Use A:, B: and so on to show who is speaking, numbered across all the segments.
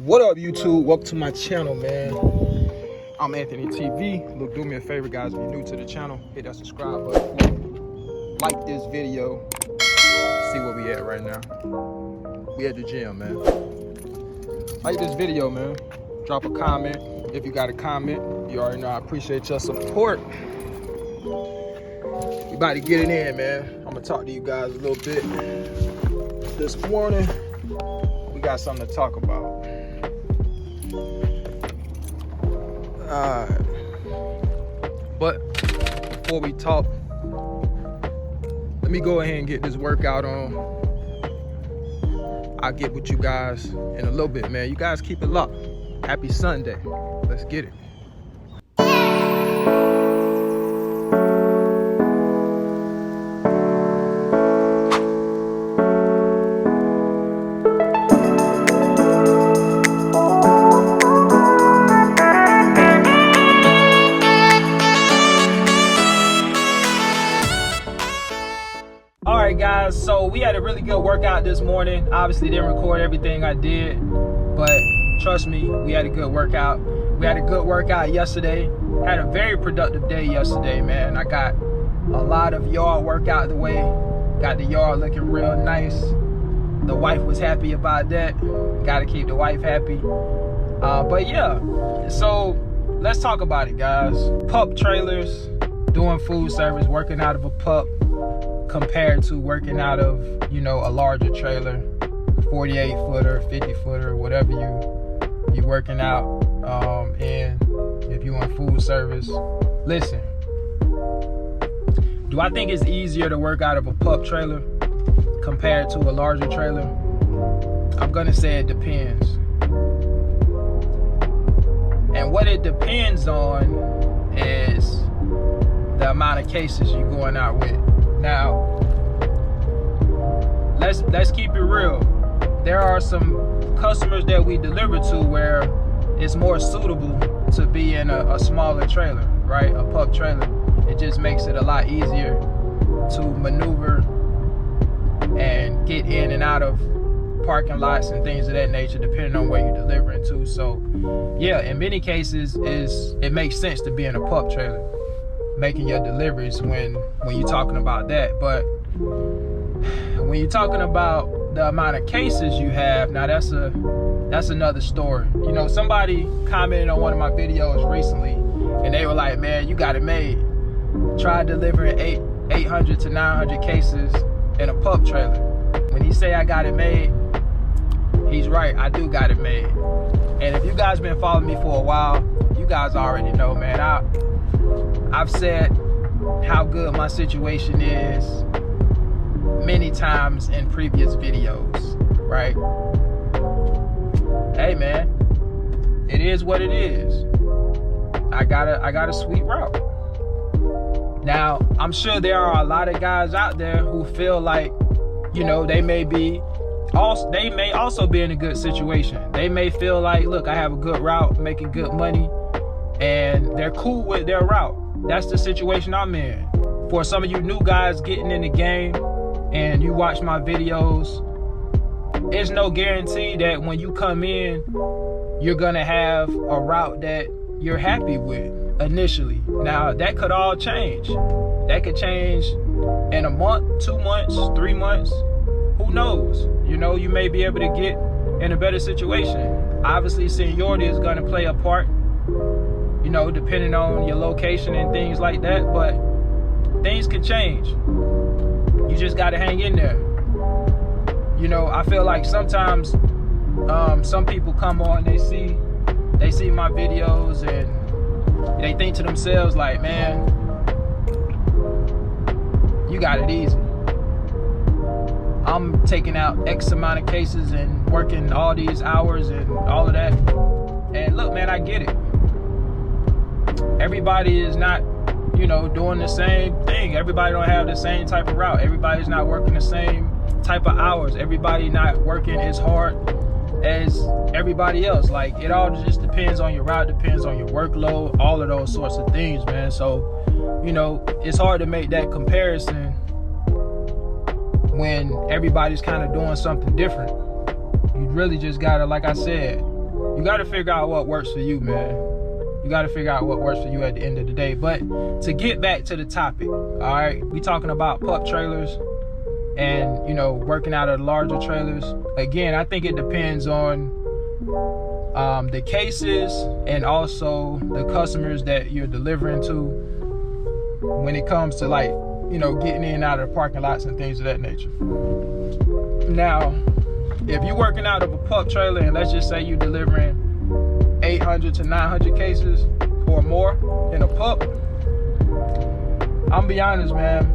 A: What up, YouTube? Welcome to my channel, man. I'm Anthony TV. Look, do me a favor, guys. If you're new to the channel, hit that subscribe button. Like this video. See where we at right now. We at the gym, man. Like this video, man. Drop a comment if you got a comment. You already know I appreciate your support. We about to get it in, man. I'm gonna talk to you guys a little bit. This morning, we got something to talk about. But before we talk, let me go ahead and get this workout on. I'll get with you guys in a little bit, man. You guys keep it locked. Happy Sunday. Let's get it. Alright guys, so we had a really good workout this morning. Obviously didn't record everything I did, but trust me, we had a good workout. We had a good workout yesterday. Had a very productive day yesterday, man. I got a lot of yard work out the way. Got the yard looking real nice. The wife was happy about that. Gotta keep the wife happy. But yeah, so let's talk about it, guys. Pup trailers, doing food service, working out of a pup, compared to working out of, you know, a larger trailer, 48 footer, 50 footer, whatever you working out. And if you want food service, listen, do I think it's easier to work out of a pup trailer compared to a larger trailer? I'm gonna say it depends. And what it depends on is the amount of cases you're going out with. Now, let's keep it real. There are some customers that we deliver to where it's more suitable to be in a smaller trailer, right? A pup trailer. It just makes it a lot easier to maneuver and get in and out of parking lots and things of that nature, depending on where you're delivering to. So, yeah, in many cases, it makes sense to be in a pup trailer, making your deliveries when you're talking about that. But when you're talking about the amount of cases you have, now that's another story. You know, somebody commented on one of my videos recently and they were like, man, you got it made. Try delivering 800 to 900 cases in a pup trailer. When he say I got it made, he's right, I do got it made. And if you guys been following me for a while, you guys already know, man, I've said how good my situation is many times in previous videos, right? Hey man, it is what it is. I got a sweet route. Now, I'm sure there are a lot of guys out there who feel like, you know, they may also be in a good situation. They may feel like, look, I have a good route, making good money, and they're cool with their route. That's the situation I'm in. For some of you new guys getting in the game and you watch my videos, it's no guarantee that when you come in, you're gonna have a route that you're happy with initially. Now, that could all change. That could change in a month, 2 months, 3 months. Who knows? You know, you may be able to get in a better situation. Obviously, seniority is gonna play a part, you know, depending on your location and things like that, but things can change. You just gotta hang in there. You know, I feel like sometimes some people come on, they see my videos and they think to themselves like, man, you got it easy. I'm taking out X amount of cases and working all these hours and all of that. And look, man, I get it. Everybody is not, you know, doing the same thing. Everybody don't have the same type of route. Everybody's not working the same type of hours. Everybody not working as hard as everybody else. Like, it all just depends on your route, depends on your workload, all of those sorts of things, man. So, you know, it's hard to make that comparison when everybody's kind of doing something different. You really just gotta, like I said, you got to figure out what works for you, man. You got to figure out what works for you at the end of the day. But to get back to the topic, all right, we talking about pup trailers and, you know, working out of larger trailers. Again, I think it depends on the cases and also the customers that you're delivering to when it comes to, like, you know, getting in and out of the parking lots and things of that nature. Now, if you're working out of a pup trailer and let's just say you're delivering 800 to 900 cases or more in a pup, I'm gonna be honest, man,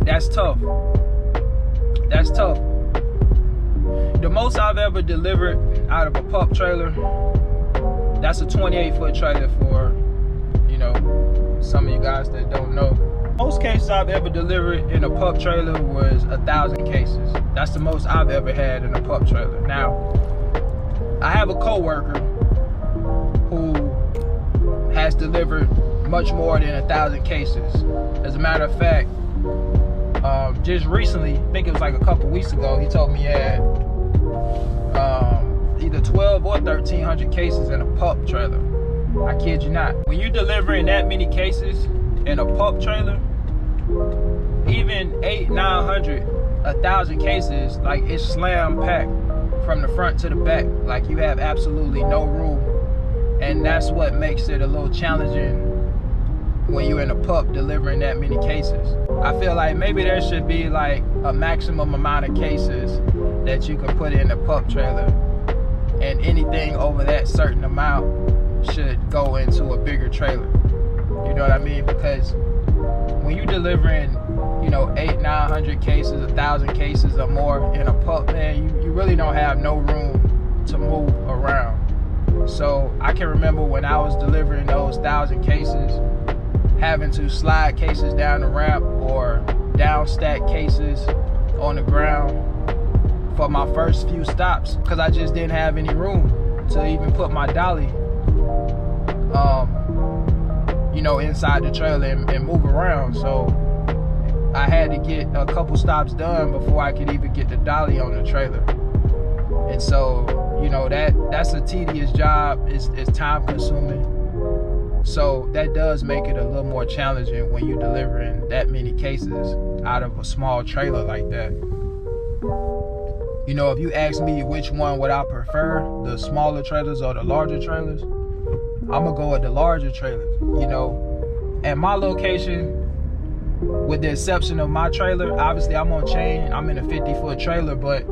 A: that's tough. That's tough. The most I've ever delivered out of a pup trailer, that's a 28-foot trailer for, you know, some of you guys that don't know. Most cases I've ever delivered in a pup trailer was 1,000 cases. That's the most I've ever had in a pup trailer. Now, I have a coworker who has delivered much more than 1,000 cases. As a matter of fact, just recently, I think it was like a couple weeks ago, he told me he had either 12 or 1,300 cases in a pup trailer. I kid you not. When you're delivering that many cases in a pup trailer, even 800, 900, 1,000 cases, like, it's slam packed from the front to the back. Like, you have absolutely no room, and that's what makes it a little challenging when you're in a pup delivering that many cases. I feel like maybe there should be like a maximum amount of cases that you can put in a pup trailer, and anything over that certain amount should go into a bigger trailer. You know what I mean? Because when you're delivering, you know, 800, 900 cases, 1,000 cases or more in a pup, man, you really don't have no room to move around. So I can remember when I was delivering those 1,000 cases, having to slide cases down the ramp or down stack cases on the ground for my first few stops, because I just didn't have any room to even put my dolly you know, inside the trailer and move around. So I had to get a couple stops done before I could even get the dolly on the trailer. And so, you know, that's a tedious job. It's time consuming. So that does make it a little more challenging when you're delivering that many cases out of a small trailer like that. You know, if you ask me which one would I prefer, the smaller trailers or the larger trailers, I'm gonna go with the larger trailers. You know, at my location, with the exception of my trailer, obviously I'm on chain, I'm in a 50-foot trailer, but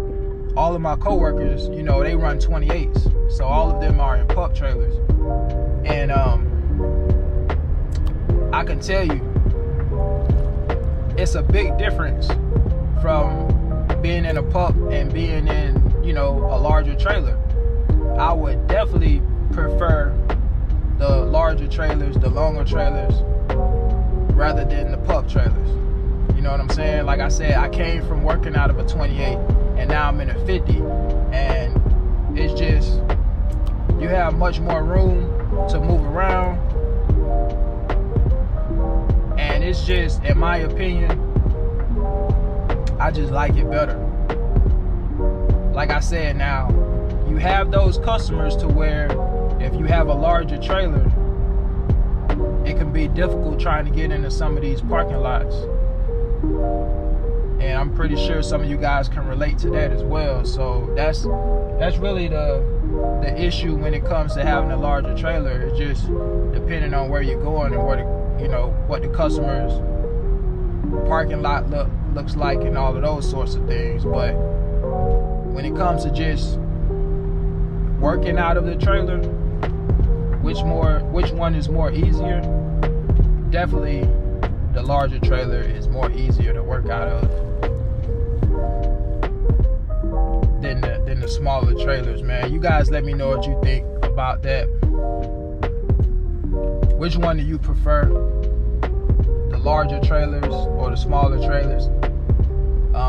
A: all of my coworkers, you know, they run 28s. So all of them are in pup trailers. And I can tell you, it's a big difference from being in a pup and being in, you know, a larger trailer. I would definitely prefer the larger trailers, the longer trailers, rather than the pup trailers. You know what I'm saying? Like I said, I came from working out of a 28 and now I'm in a 50, and it's just, you have much more room to move around, and it's just, in my opinion, I just like it better. Like I said, now you have those customers to where if you have a larger trailer, it can be difficult trying to get into some of these parking lots. And I'm pretty sure some of you guys can relate to that as well. So that's really the issue when it comes to having a larger trailer. It's just depending on where you're going and where the, you know, what the customer's parking lot looks like and all of those sorts of things. But when it comes to just working out of the trailer, which one is more easier? Definitely the larger trailer is more easier to work out of than the smaller trailers, man. You guys let me know what you think about that. Which one do you prefer? The larger trailers or the smaller trailers?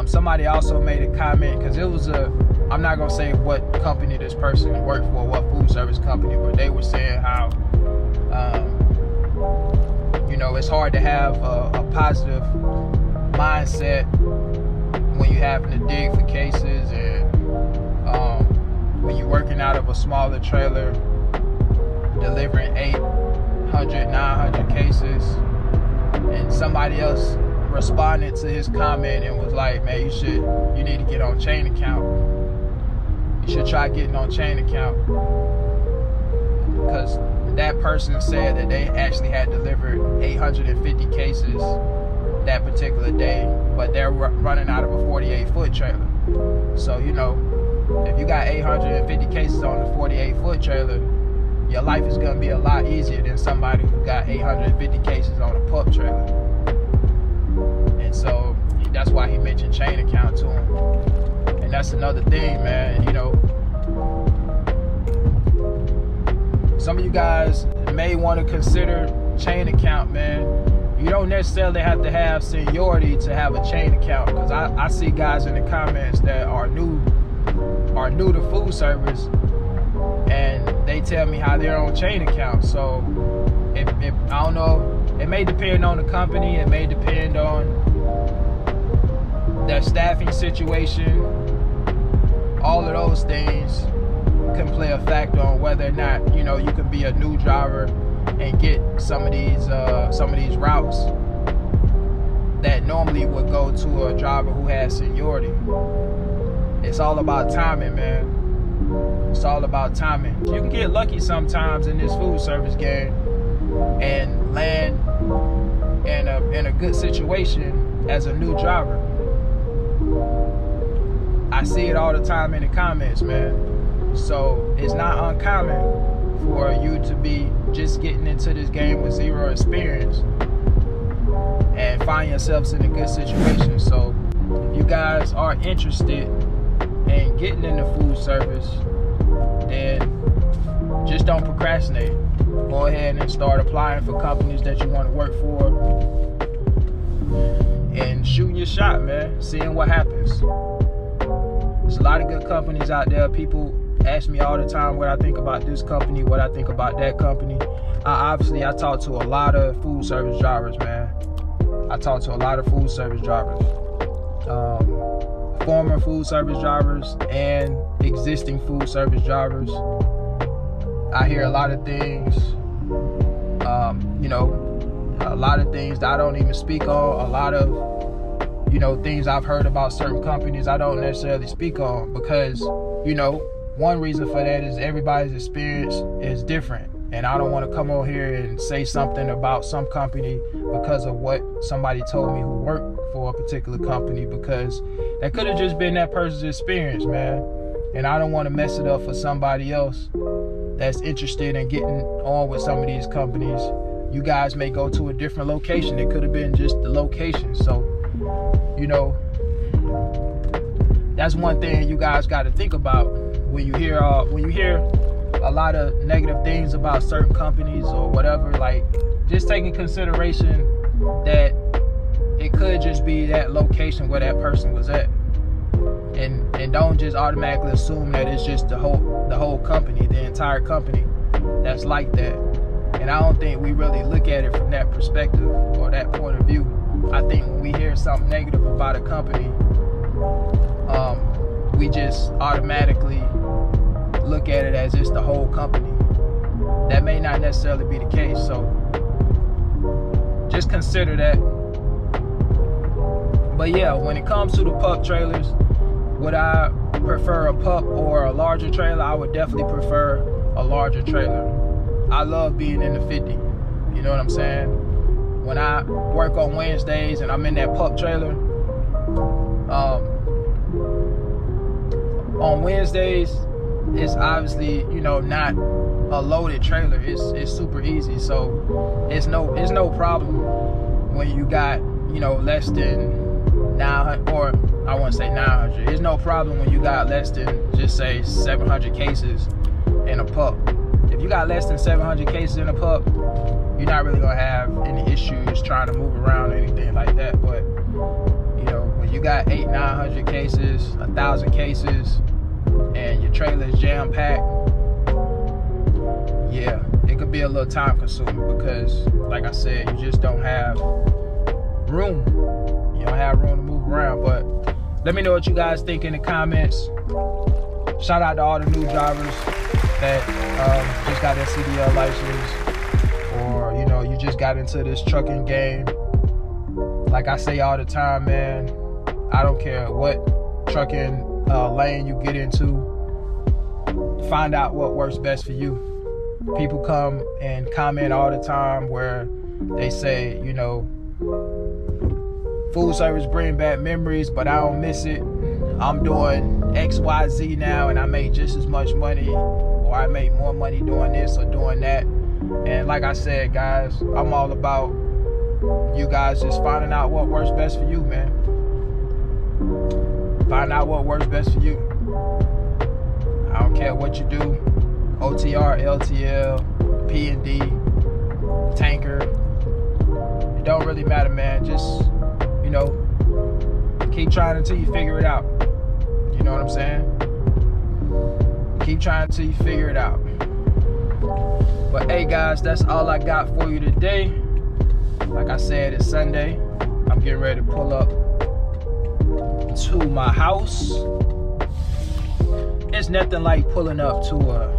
A: Somebody also made a comment, because it was I'm not gonna say what company this person worked for, what food service company, but they were saying how you know, it's hard to have a positive mindset when you're having to dig for cases, and when you're working a smaller trailer delivering 800, 900 cases, and somebody else responded to his comment and was like, man, you need to get on chain account. You should try getting on chain account. Because that person said that they actually had delivered 850 cases that particular day, but they're running out of a 48-foot trailer. So, you know, if you got 850 cases on a 48-foot trailer, your life is going to be a lot easier than somebody who got 850 cases on a pup trailer. And so that's why he mentioned chain account to him. And that's another thing, man. You know, some of you guys may want to consider chain account, man. You don't necessarily have to have seniority to have a chain account, because I see guys in the comments that are new to food service, and they tell me how they're on chain account. So I don't know, it may depend on the company, it may depend on their staffing situation. All of those things can play a factor on whether or not, you know, you can be a new driver and get some of these routes that normally would go to a driver who has seniority. It's all about timing, man. It's all about timing. You can get lucky sometimes in this food service game and land in a good situation as a new driver. I see it all the time in the comments, man. So it's not uncommon for you to be just getting into this game with zero experience and find yourselves in a good situation. So if you guys are interested in getting into food service, then just don't procrastinate. Go ahead and start applying for companies that you want to work for and shooting your shot, man, seeing what happens. There's a lot of good companies out there. People ask me all the time what I think about this company, what I think about that company. I talk to a lot of food service drivers, man. I talk to a lot of food service drivers, former food service drivers and existing food service drivers. I hear a lot of things, you know, a lot of things that I don't even speak on. A lot of, you know, things I've heard about certain companies I don't necessarily speak on, because, you know, one reason for that is everybody's experience is different. And I don't want to come on here and say something about some company because of what somebody told me who worked for a particular company, because that could have just been that person's experience, man. And I don't want to mess it up for somebody else that's interested in getting on with some of these companies. You guys may go to a different location. It could have been just the location. So, you know, that's one thing you guys got to think about when you hear a lot of negative things about certain companies or whatever. Like, just take in consideration that it could just be that location where that person was at, and don't just automatically assume that it's just the whole company, the entire company that's like that. And I don't think we really look at it from that perspective or that point of view. I think when we hear something negative about a company, we just automatically look at it as it's the whole company. That may not necessarily be the case, so just consider that. But yeah, when it comes to the pup trailers, would I prefer a pup or a larger trailer? I would definitely prefer a larger trailer. I love being in the 50. You know what I'm saying? When I work on Wednesdays and I'm in that pup trailer, on Wednesdays, it's obviously, you know, not a loaded trailer. It's super easy. So it's no problem when you got, you know, less than 900, or I won't say 900. It's no problem when you got less than, just say, 700 cases in a pup. If you got less than 700 cases in a pup, you're not really gonna have any issues trying to move around or anything like that. But, you know, when you got 800-900 cases, 1,000 cases, and your trailer is jam-packed, yeah, it could be a little time consuming, because, like I said, you just don't have room. You don't have room to move around. But let me know what you guys think in the comments. shout out to all the new drivers that just got their CDL license, or you know, you just got into this trucking game. Like I say all the time, man, I don't care what trucking lane you get into, find out what works best for you. People come and comment all the time where they say, you know, food service bring back memories, but I don't miss it. I'm doing XYZ now and I make just as much money, or I make more money doing this or doing that. And like I said, guys, I'm all about you guys just finding out what works best for you, man. Find out what works best for you. I don't care what you do, OTR, LTL, P&D, tanker. It don't really matter, man. Just, you know, keep trying until you figure it out. You know what I'm saying? Keep trying until you figure it out. But hey guys, that's all I got for you today. Like I said, it's Sunday. I'm getting ready to pull up to my house. It's nothing like pulling up to a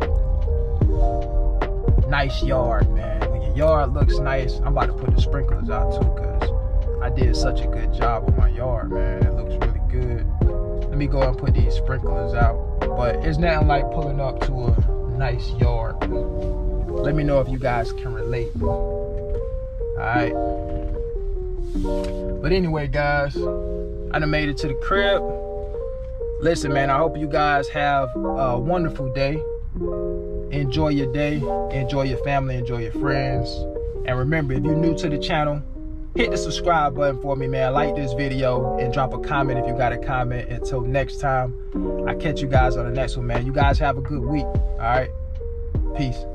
A: nice yard, man. When your yard looks nice, I'm about to put the sprinklers out too, because I did such a good job on my yard, man. It looks really good. Let me go and put these sprinklers out. But it's nothing like pulling up to a nice yard. Let me know if you guys can relate. Alright. But anyway, guys, I done made it to the crib. Listen, man, I hope you guys have a wonderful day. Enjoy your day. Enjoy your family. Enjoy your friends. And remember, if you're new to the channel, hit the subscribe button for me, man. Like this video and drop a comment if you got a comment. Until next time, I'll catch you guys on the next one, man. You guys have a good week. All right. Peace.